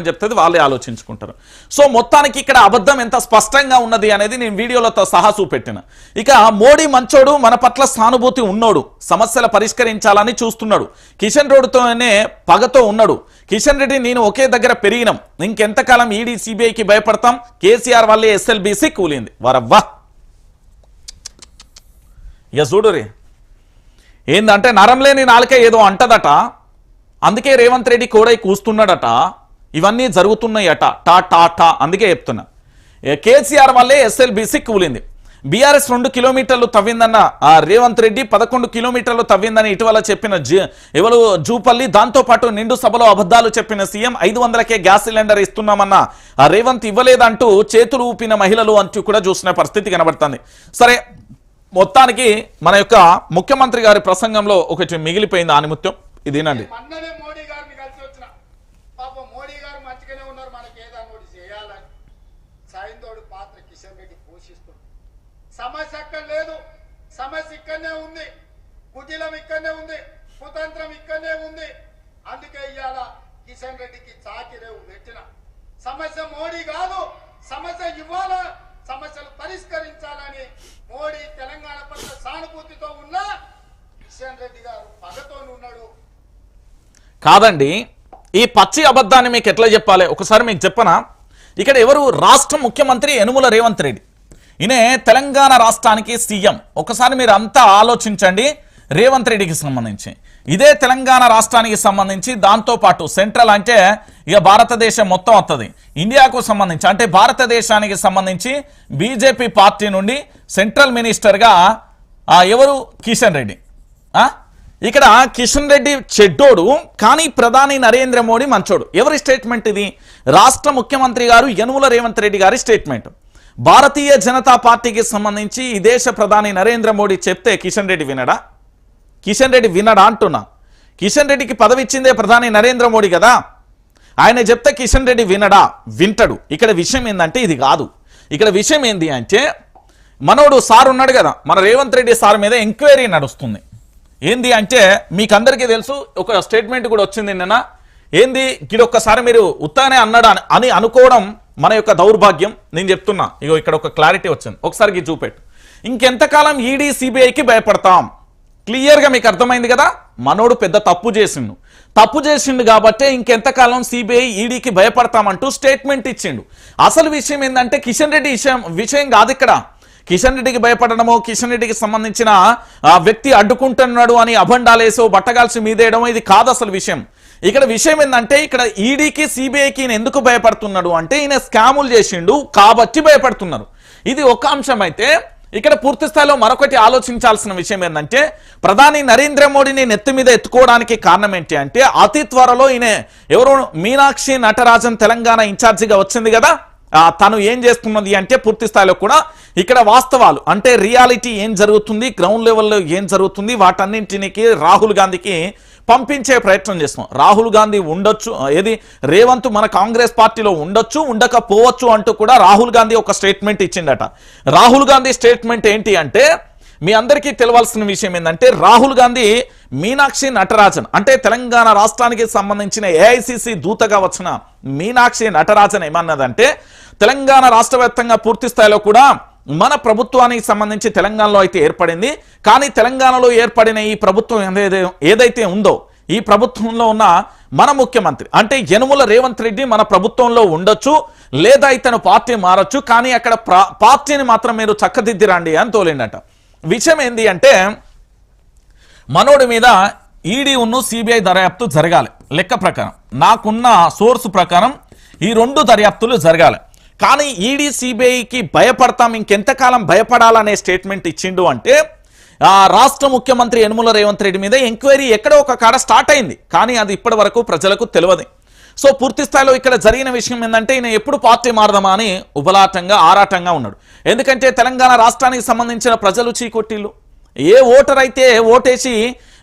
చెప్తుంది, వాళ్ళే ఆలోచించుకుంటారు. సో మొత్తానికి ఇక్కడ అబద్ధం ఎంత స్పష్టంగా ఉన్నది అనేది నేను వీడియోలతో సహా చూపెట్టిన. ఇక మోడీ మంచోడు, మన పట్ల సానుభూతి ఉన్నోడు, సమస్యలు పరిష్కరించాలని చూస్తున్నాడు, కిషన్ రెడ్డితోనే పగతో ఉన్నాడు. కిషన్ రెడ్డి నేను ఒకే దగ్గర పెరిగినాం, ఇంకెంతకాలం ఈడీ సిబిఐకి భయపడతాం, కేసీఆర్ వల్లే ఎస్ఎల్బీసీ కూలింది. వరవ్వా ఇక చూడురి ఏందంటే నరం లేని నాలుకే ఏదో అంటదట, అందుకే రేవంత్ రెడ్డి కోడై కూస్తున్నాడట, ఇవన్నీ జరుగుతున్నాయట టా టా టా. అందుకే చెప్తున్నా కేసీఆర్ వల్లే ఎస్ఎల్బీసీ కూలింది. బీఆర్ఎస్ 2 కిలోమీటర్లు తవ్విందన్న రేవంత్ రెడ్డి 11 కిలోమీటర్లు తవ్విందని ఇటీవల చెప్పిన ఎవరు జూపల్లి. దాంతోపాటు నిండు సభలో అబద్ధాలు చెప్పిన సీఎం 500కే గ్యాస్ సిలిండర్ ఇస్తున్నామన్న రేవంత్ ఇవ్వలేదంటూ చేతులు ఊపిన మహిళలు అంటూ కూడా చూసిన పరిస్థితి కనబడుతుంది. సరే మొత్తానికి మన యొక్క ముఖ్యమంత్రి గారి ప్రసంగంలో ఒకటి మిగిలిపోయింది ఆనిముత్యం, ఇదేనండి. సమస్య అక్కడ లేదు, సమస్య ఇక్కడనే ఉంది, కుటిలం ఇక్కడనే ఉంది, కుతంత్రం ఇక్కడనే ఉంది. అందుకే ఇవాళ కిషన్ రెడ్డికి చాకిరేవు పెట్టిన. సమస్య మోడీ కాదు, సమస్య ఇవ్వాలా, సమస్యలు పరిష్కరించాలని మోడీ తెలంగాణ పట్ల సానుభూతితో ఉన్న కిషన్ రెడ్డి గారు పగతో ఉన్నాడు. కాదండి, ఈ పచ్చి అబద్ధాన్ని మీకు ఎట్లా చెప్పాలి ఒకసారి మీకు చెప్పనా. ఇక్కడ ఎవరు రాష్ట్ర ముఖ్యమంత్రి యనుమల రేవంత్ రెడ్డి, ఈయనే తెలంగాణ రాష్ట్రానికి సీఎం. ఒకసారి మీరు అంతా ఆలోచించండి. రేవంత్ రెడ్డికి సంబంధించి ఇదే తెలంగాణ రాష్ట్రానికి సంబంధించి దాంతోపాటు సెంట్రల్ అంటే ఇక భారతదేశం మొత్తం వస్తుంది, ఇండియాకు సంబంధించి అంటే భారతదేశానికి సంబంధించి బీజేపీ పార్టీ నుండి సెంట్రల్ మినిస్టర్గా ఎవరు కిషన్ రెడ్డి. ఇక్కడ కిషన్ రెడ్డి చెడ్డోడు కానీ ప్రధాని నరేంద్ర మోడీ మంచోడు. ఎవరి స్టేట్మెంట్ ఇది? రాష్ట్ర ముఖ్యమంత్రి గారు యనుమల రేవంత్ రెడ్డి గారి స్టేట్మెంట్. భారతీయ జనతా పార్టీకి సంబంధించి ఈ దేశ ప్రధాని నరేంద్ర మోడీ చెప్తే కిషన్ రెడ్డి వినడా? కిషన్ రెడ్డి వినడా అంటున్నా. కిషన్ రెడ్డికి పదవి ఇచ్చిందే ప్రధాని నరేంద్ర మోడీ కదా, ఆయన చెప్తే కిషన్ రెడ్డి వినడా? వింటాడు. ఇక్కడ విషయం ఏంటంటే ఇది కాదు. ఇక్కడ విషయం ఏంటి అంటే మనోడు సార్ ఉన్నాడు కదా, మన రేవంత్ రెడ్డి సార్ మీద ఎంక్వైరీ నడుస్తుంది. ఏంది అంటే మీకు అందరికీ తెలుసు, ఒక స్టేట్మెంట్ కూడా వచ్చింది నిన్న. ఏంది గిడొక్కసారి మీరు ఉత్తానే అన్నాడు అని అనుకోవడం మన యొక్క దౌర్భాగ్యం. నేను చెప్తున్నా, ఇగో ఇక్కడ ఒక క్లారిటీ వచ్చింది, ఒకసారి చూపెట్టు. ఇంకెంతకాలం ఈడీ సిబిఐకి భయపడతాం? క్లియర్గా మీకు అర్థమైంది కదా, మనోడు పెద్ద తప్పు చేసిండు కాబట్టి ఇంకెంతకాలం సిబిఐ ఈడీకి భయపడతామంటూ స్టేట్మెంట్ ఇచ్చిండు. అసలు విషయం ఏంటంటే కిషన్ రెడ్డి విషయం కాదు ఇక్కడ. కిషన్ రెడ్డికి భయపడడమో, కిషన్ రెడ్డికి సంబంధించిన వ్యక్తి అడ్డుకుంటున్నాడు అని అభండాలేసో బట్టగాల్సి మీదేయడమో ఇది కాదు అసలు విషయం. ఇక్కడ విషయం ఏంటంటే ఇక్కడ ఈడీకి సిబిఐకి ఈయన ఎందుకు భయపడుతున్నాడు అంటే ఈయన స్కాములు చేసిండు కాబట్టి భయపడుతున్నారు. ఇది ఒక అంశం. అయితే ఇక్కడ పూర్తి స్థాయిలో మరొకటి ఆలోచించాల్సిన విషయం ఏంటంటే ప్రధాని నరేంద్ర మోడీని నెత్తి మీద ఎత్తుకోవడానికి కారణం ఏంటి అంటే అతి త్వరలో ఈయన ఎవరు మీనాక్షి నటరాజన్ తెలంగాణ ఇన్ఛార్జిగా వచ్చింది కదా, తను ఏం చేస్తున్నది అంటే పూర్తి స్థాయిలో కూడా ఇక్కడ వాస్తవాలు అంటే రియాలిటీ ఏం జరుగుతుంది, గ్రౌండ్ లెవెల్లో ఏం జరుగుతుంది, వాటన్నింటికి రాహుల్ గాంధీకి పంపించే ప్రయత్నం చేస్తాం. రాహుల్ గాంధీ ఉండొచ్చు, ఏది రేవంత్ మన కాంగ్రెస్ పార్టీలో ఉండొచ్చు, ఉండకపోవచ్చు అంటూ కూడా రాహుల్ గాంధీ ఒక స్టేట్మెంట్ ఇచ్చిండట. రాహుల్ గాంధీ స్టేట్మెంట్ ఏంటి అంటే మీ అందరికీ తెలవాల్సిన విషయం ఏంటంటే రాహుల్ గాంధీ మీనాక్షి నటరాజన్ అంటే తెలంగాణ రాష్ట్రానికి సంబంధించిన ఏఐసిసి దూతగా వచ్చిన మీనాక్షి నటరాజన్ ఏమన్నదంటే తెలంగాణ రాష్ట్ర వ్యాప్తంగా పూర్తి స్థాయిలో కూడా మన ప్రభుత్వానికి సంబంధించి తెలంగాణలో అయితే ఏర్పడింది, కానీ తెలంగాణలో ఏర్పడిన ఈ ప్రభుత్వం ఏదైతే ఉందో ఈ ప్రభుత్వంలో ఉన్న మన ముఖ్యమంత్రి అంటే యనుమల రేవంత్ రెడ్డి మన ప్రభుత్వంలో ఉండొచ్చు, లేదా ఇతను పార్టీ మారొచ్చు, కానీ అక్కడ పార్టీని మాత్రం మీరు చక్కదిద్దిరండి అని తోలిండట. విషయం ఏంది అంటే మనోడి మీద ఈడీ ఉన్ను సిబిఐ దర్యాప్తు జరగాలి. లెక్క ప్రకారం నాకున్న సోర్సు ప్రకారం ఈ 2 దర్యాప్తులు జరగాలి. కానీ ఈడీ సిబిఐకి భయపడతాం, ఇంకెంతకాలం భయపడాలనే స్టేట్మెంట్ ఇచ్చిండు అంటే రాష్ట్ర ముఖ్యమంత్రి యనుమల రేవంత్ రెడ్డి మీద ఎంక్వైరీ ఎక్కడో ఒక కాడ స్టార్ట్ అయింది, కానీ అది ఇప్పటి వరకు ప్రజలకు తెలియదు. సో పూర్తి స్థాయిలో ఇక్కడ జరిగిన విషయం ఏంటంటే ఈయన ఎప్పుడు పార్టీ మారదామా అని ఉబలాటంగా ఆరాటంగా ఉన్నాడు. ఎందుకంటే తెలంగాణ రాష్ట్రానికి సంబంధించిన ప్రజలు చీకొట్టిళ్ళు, ఏ ఓటర్ అయితే ఓటేసి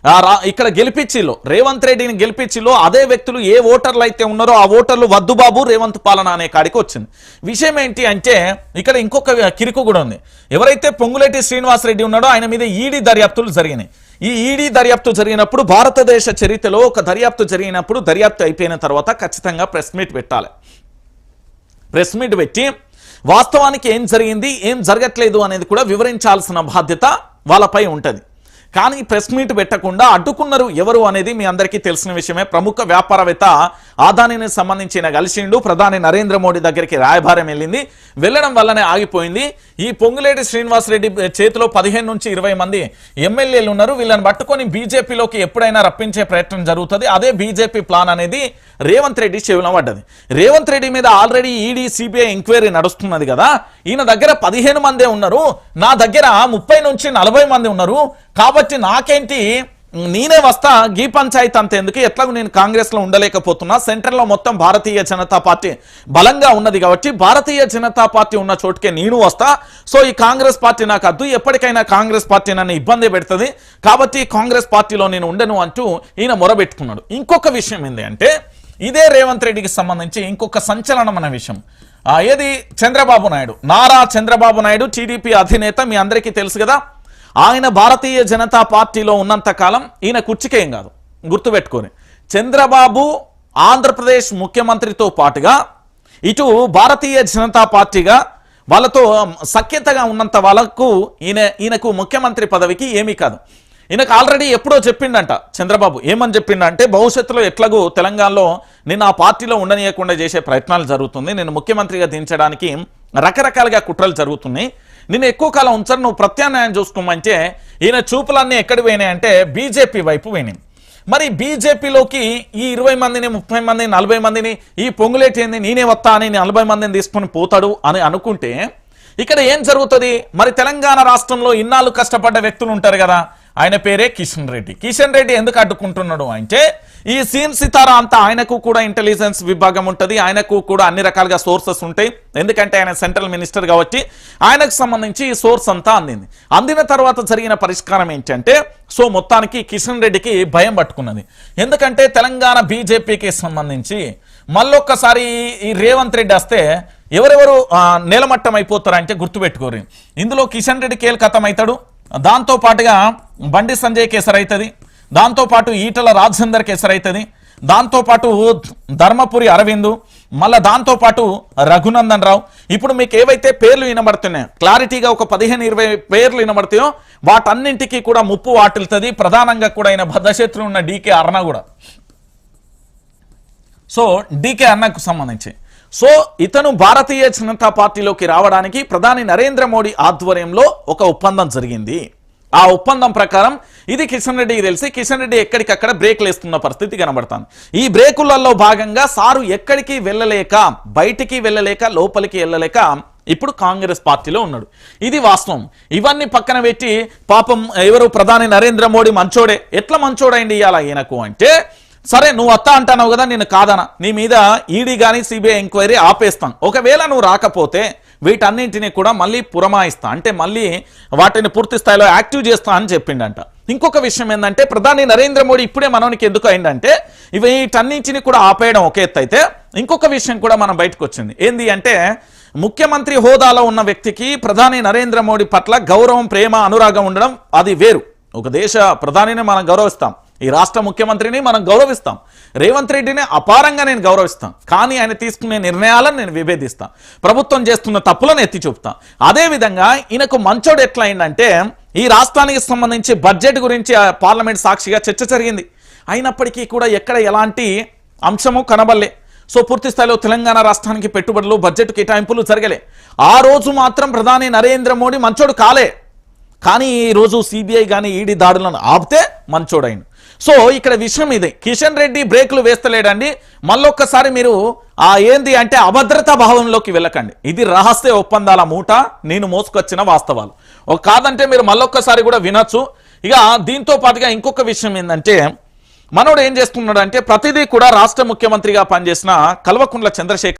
ఇక్కడ గెలిపించిలో రేవంత్ రెడ్డిని గెలిపించిలో అదే వ్యక్తులు ఏ ఓటర్లు అయితే ఉన్నారో ఆ ఓటర్లు వద్దు బాబు రేవంత్ పాలన అనే కాడికి వచ్చింది. విషయం ఏంటి అంటే ఇక్కడ ఇంకొక కిరుకు కూడా ఉంది. ఎవరైతే పొంగులేటి శ్రీనివాసరెడ్డి ఉన్నాడో ఆయన మీద ఈడీ దర్యాప్తులు జరిగినాయి. ఈ ఈడీ దర్యాప్తు జరిగినప్పుడు భారతదేశ చరిత్రలో ఒక దర్యాప్తు జరిగినప్పుడు దర్యాప్తు అయిపోయిన తర్వాత ఖచ్చితంగా ప్రెస్ మీట్ పెట్టాలి. ప్రెస్ మీట్ పెట్టి వాస్తవానికి ఏం జరిగింది, ఏం జరగట్లేదు అనేది కూడా వివరించాల్సిన బాధ్యత వాళ్ళపై ఉంటుంది. కానీ ప్రెస్ మీట్ పెట్టకుండా అడ్డుకున్నారు ఎవరు అనేది మీ అందరికీ తెలిసిన విషయమే. ప్రముఖ వ్యాపారవేత్త ఆదానికి సంబంధించిన కలిసిండు, ప్రధాని నరేంద్ర మోడీ దగ్గరికి రాయబారం వెళ్ళింది, వెళ్ళడం వల్లనే ఆగిపోయింది. ఈ పొంగులేటి శ్రీనివాసరెడ్డి చేతిలో 15 నుంచి 20 మంది ఎమ్మెల్యేలు ఉన్నారు. వీళ్ళని పట్టుకొని బీజేపీలోకి ఎప్పుడైనా రప్పించే ప్రయత్నం జరుగుతుంది. అదే బీజేపీ ప్లాన్ అనేది రేవంత్ రెడ్డి చెవిలో పడ్డది. రేవంత్ రెడ్డి మీద ఆల్రెడీ ఈడీ సిబిఐ ఎంక్వైరీ నడుస్తున్నది కదా, ఈయన దగ్గర 15 మందే ఉన్నారు, నా దగ్గర 30 నుంచి 40 మంది ఉన్నారు, కాబట్టి నాకేంటి, నేనే వస్తా, గీ పంచాయతీ అంతేందుకు, ఎట్లాగూ నేను కాంగ్రెస్ లో ఉండలేకపోతున్నా, సెంట్రల్ లో మొత్తం భారతీయ జనతా పార్టీ బలంగా ఉన్నది కాబట్టి భారతీయ జనతా పార్టీ ఉన్న చోటుకే నేను వస్తా, సో ఈ కాంగ్రెస్ పార్టీ నాకు అద్దు, ఎప్పటికైనా కాంగ్రెస్ పార్టీ నన్ను ఇబ్బంది పెడుతుంది, కాబట్టి కాంగ్రెస్ పార్టీలో నేను ఉండను అంటూ ఈయన మొరబెట్టుకున్నాడు. ఇంకొక విషయం ఏంటి అంటే, ఇదే రేవంత్ రెడ్డికి సంబంధించి ఇంకొక సంచలనమైన విషయం, ఏది చంద్రబాబు నాయుడు, నారా చంద్రబాబు నాయుడు టీడీపీ అధినేత, మీ అందరికీ తెలుసు కదా. ఆయన భారతీయ జనతా పార్టీలో ఉన్నంత కాలం ఈయన కుర్చీకేం కాదు, గుర్తుపెట్టుకొని. చంద్రబాబు ఆంధ్రప్రదేశ్ ముఖ్యమంత్రితో పాటుగా ఇటు భారతీయ జనతా పార్టీగా వాళ్ళతో సఖ్యతగా ఉన్నంత వాళ్ళకు ఈయనకు ముఖ్యమంత్రి పదవికి ఏమీ కాదు. ఈయనకు ఆల్రెడీ ఎప్పుడో చెప్పిండంట చంద్రబాబు, ఏమని చెప్పిండంటే, భవిష్యత్తులో ఎట్లాగూ తెలంగాణలో నేను ఆ పార్టీలో ఉండనీయకుండా చేసే ప్రయత్నాలు జరుగుతుంది, నేను ముఖ్యమంత్రిగా దించడానికి రకరకాలుగా కుట్రలు జరుగుతున్నాయి, నేను ఎక్కువ కాలం ఉంచను, నువ్వు ప్రత్యామ్నాయం చూసుకోమంటే ఈయన చూపులన్నీ ఎక్కడి పోయినాయంటే బీజేపీ వైపు పోయినాయి. మరి బీజేపీలోకి ఈ 20 మందిని 30 మందిని 40 మందిని ఈ పొంగులేటి ఏంది నేనే వస్తా అని 40 మందిని తీసుకొని పోతాడు అని అనుకుంటే ఇక్కడ ఏం జరుగుతుంది? మరి తెలంగాణ రాష్ట్రంలో ఇన్నాళ్ళు కష్టపడ్డ వ్యక్తులు ఉంటారు కదా, ఆయన పేరే కిషన్ రెడ్డి. కిషన్ రెడ్డి ఎందుకు అడ్డుకుంటున్నాడు అంటే, ఈ సీన్ సితారా అంతా ఆయనకు కూడా ఇంటెలిజెన్స్ విభాగం ఉంటుంది, ఆయనకు కూడా అన్ని రకాలుగా సోర్సెస్ ఉంటాయి, ఎందుకంటే ఆయన సెంట్రల్ మినిస్టర్ కాబట్టి ఆయనకు సంబంధించి ఈ సోర్స్ అంతా అందింది. అందిన తర్వాత జరిగిన పరిష్కారం ఏంటంటే, సో మొత్తానికి కిషన్ రెడ్డికి భయం పట్టుకున్నది. ఎందుకంటే తెలంగాణ బీజేపీకి సంబంధించి మళ్ళొక్కసారి ఈ రేవంత్ రెడ్డి వస్తే ఎవరెవరు నేలమట్టం అయిపోతారంటే గుర్తుపెట్టుకోరు. ఇందులో కిషన్ రెడ్డి కీలకతం అవుతాడు, దాంతో పాటుగా బండి సంజయ్ కేసర్ అవుతుంది, దాంతోపాటు ఈటల రాజేందర్ కేసర్ అవుతుంది, దాంతోపాటు ధర్మపురి అరవింద్, మళ్ళీ దాంతోపాటు రఘునందన్ రావు. ఇప్పుడు మీకు ఏవైతే పేర్లు వినబడుతున్నాయో క్లారిటీగా ఒక 15-20 పేర్లు వినబడతాయో వాటన్నింటికీ కూడా ముప్పు వాటిల్తుంది. ప్రధానంగా కూడా ఆయన బద్ధశత్రువు ఉన్న డీకే అరుణ కూడా. సో డీకే అరుణకు సంబంధించి సో ఇతను భారతీయ జనతా పార్టీలోకి రావడానికి ప్రధాని నరేంద్ర మోడీ ఆధ్వర్యంలో ఒక ఒప్పందం జరిగింది. ఆ ఒప్పందం ప్రకారం ఇది కిషన్ రెడ్డికి తెలిసి కిషన్ రెడ్డి ఎక్కడికక్కడ బ్రేక్లు వేస్తున్న పరిస్థితి కనబడుతుంది. ఈ బ్రేకులలో భాగంగా సారు ఎక్కడికి వెళ్ళలేక, బయటికి వెళ్ళలేక, లోపలికి వెళ్ళలేక ఇప్పుడు కాంగ్రెస్ పార్టీలో ఉన్నాడు. ఇది వాస్తవం. ఇవన్నీ పక్కన పెట్టి పాపం ఎవరు ప్రధాని నరేంద్ర మోడీ మంచోడే, ఎట్లా మంచోడైంది ఇవాళ ఈయనకు అంటే, సరే నువ్వు వస్తా అంటున్నావు కదా, నేను కాదనా, నీ మీద ఈడీ కానీ సిబిఐ ఎంక్వైరీ ఆపేస్తాం, ఒకవేళ నువ్వు రాకపోతే వీటన్నింటినీ కూడా మళ్ళీ పురమాయిస్తా, అంటే మళ్ళీ వాటిని పూర్తి స్థాయిలో యాక్టివ్ చేస్తా అని చెప్పిండంట. ఇంకొక విషయం ఏంటంటే, ప్రధాని నరేంద్ర మోడీ ఇప్పుడే మనోనికి ఎందుకు అయిందంటే, వీటన్నింటినీ కూడా ఆపేయడం ఒక ఎత్తు అయితే, ఇంకొక విషయం కూడా మనం బయటకు వచ్చింది. ఏంది అంటే, ముఖ్యమంత్రి హోదాలో ఉన్న వ్యక్తికి ప్రధాని నరేంద్ర మోడీ పట్ల గౌరవం, ప్రేమ, అనురాగం ఉండడం అది వేరు. ఒక దేశ ప్రధానిని మనం గౌరవిస్తాం, ఈ రాష్ట్ర ముఖ్యమంత్రిని మనం గౌరవిస్తాం, రేవంత్ రెడ్డిని అపారంగా నేను గౌరవిస్తాం, కానీ ఆయన తీసుకునే నిర్ణయాలను నేను విభేదిస్తాను, ప్రభుత్వం చేస్తున్న తప్పులను ఎత్తి చూపుతాను. అదేవిధంగా ఈయనకు మంచోడు ఎట్లా అయిందంటే, ఈ రాష్ట్రానికి సంబంధించి బడ్జెట్ గురించి పార్లమెంట్ సాక్షిగా చర్చ జరిగింది, అయినప్పటికీ కూడా ఎక్కడ ఎలాంటి అంశము కనబడలే. సో పూర్తి స్థాయిలో తెలంగాణ రాష్ట్రానికి పెట్టుబడులు, బడ్జెట్ కేటాయింపులు జరగలే. ఆ రోజు మాత్రం ప్రధాని నరేంద్ర మోడీ మంచోడు కాలే, కానీ ఈరోజు సిబిఐ కానీ ఈడీ దాడులను ఆపితే మంచోడైంది. సో ఇక్కడ విషయం ఇదే, కిషన్ రెడ్డి బ్రేకులు వేస్తలేడండి. మళ్ళొక్కసారి మీరు ఏంది అంటే అభద్రతా భావంలోకి వెళ్ళకండి, ఇది రహస్య ఒప్పందాల మూట, నేను మోసుకొచ్చిన వాస్తవాలు. కాదంటే మీరు మళ్ళొక్కసారి కూడా వినొచ్చు. ఇక దీంతో పాటుగా ఇంకొక విషయం ఏంటంటే, మనోడు ఏం చేస్తున్నాడు అంటే, ప్రతిదీ కూడా రాష్ట్ర ముఖ్యమంత్రిగా పనిచేసిన కల్వకుంట్ల చంద్రశేఖర్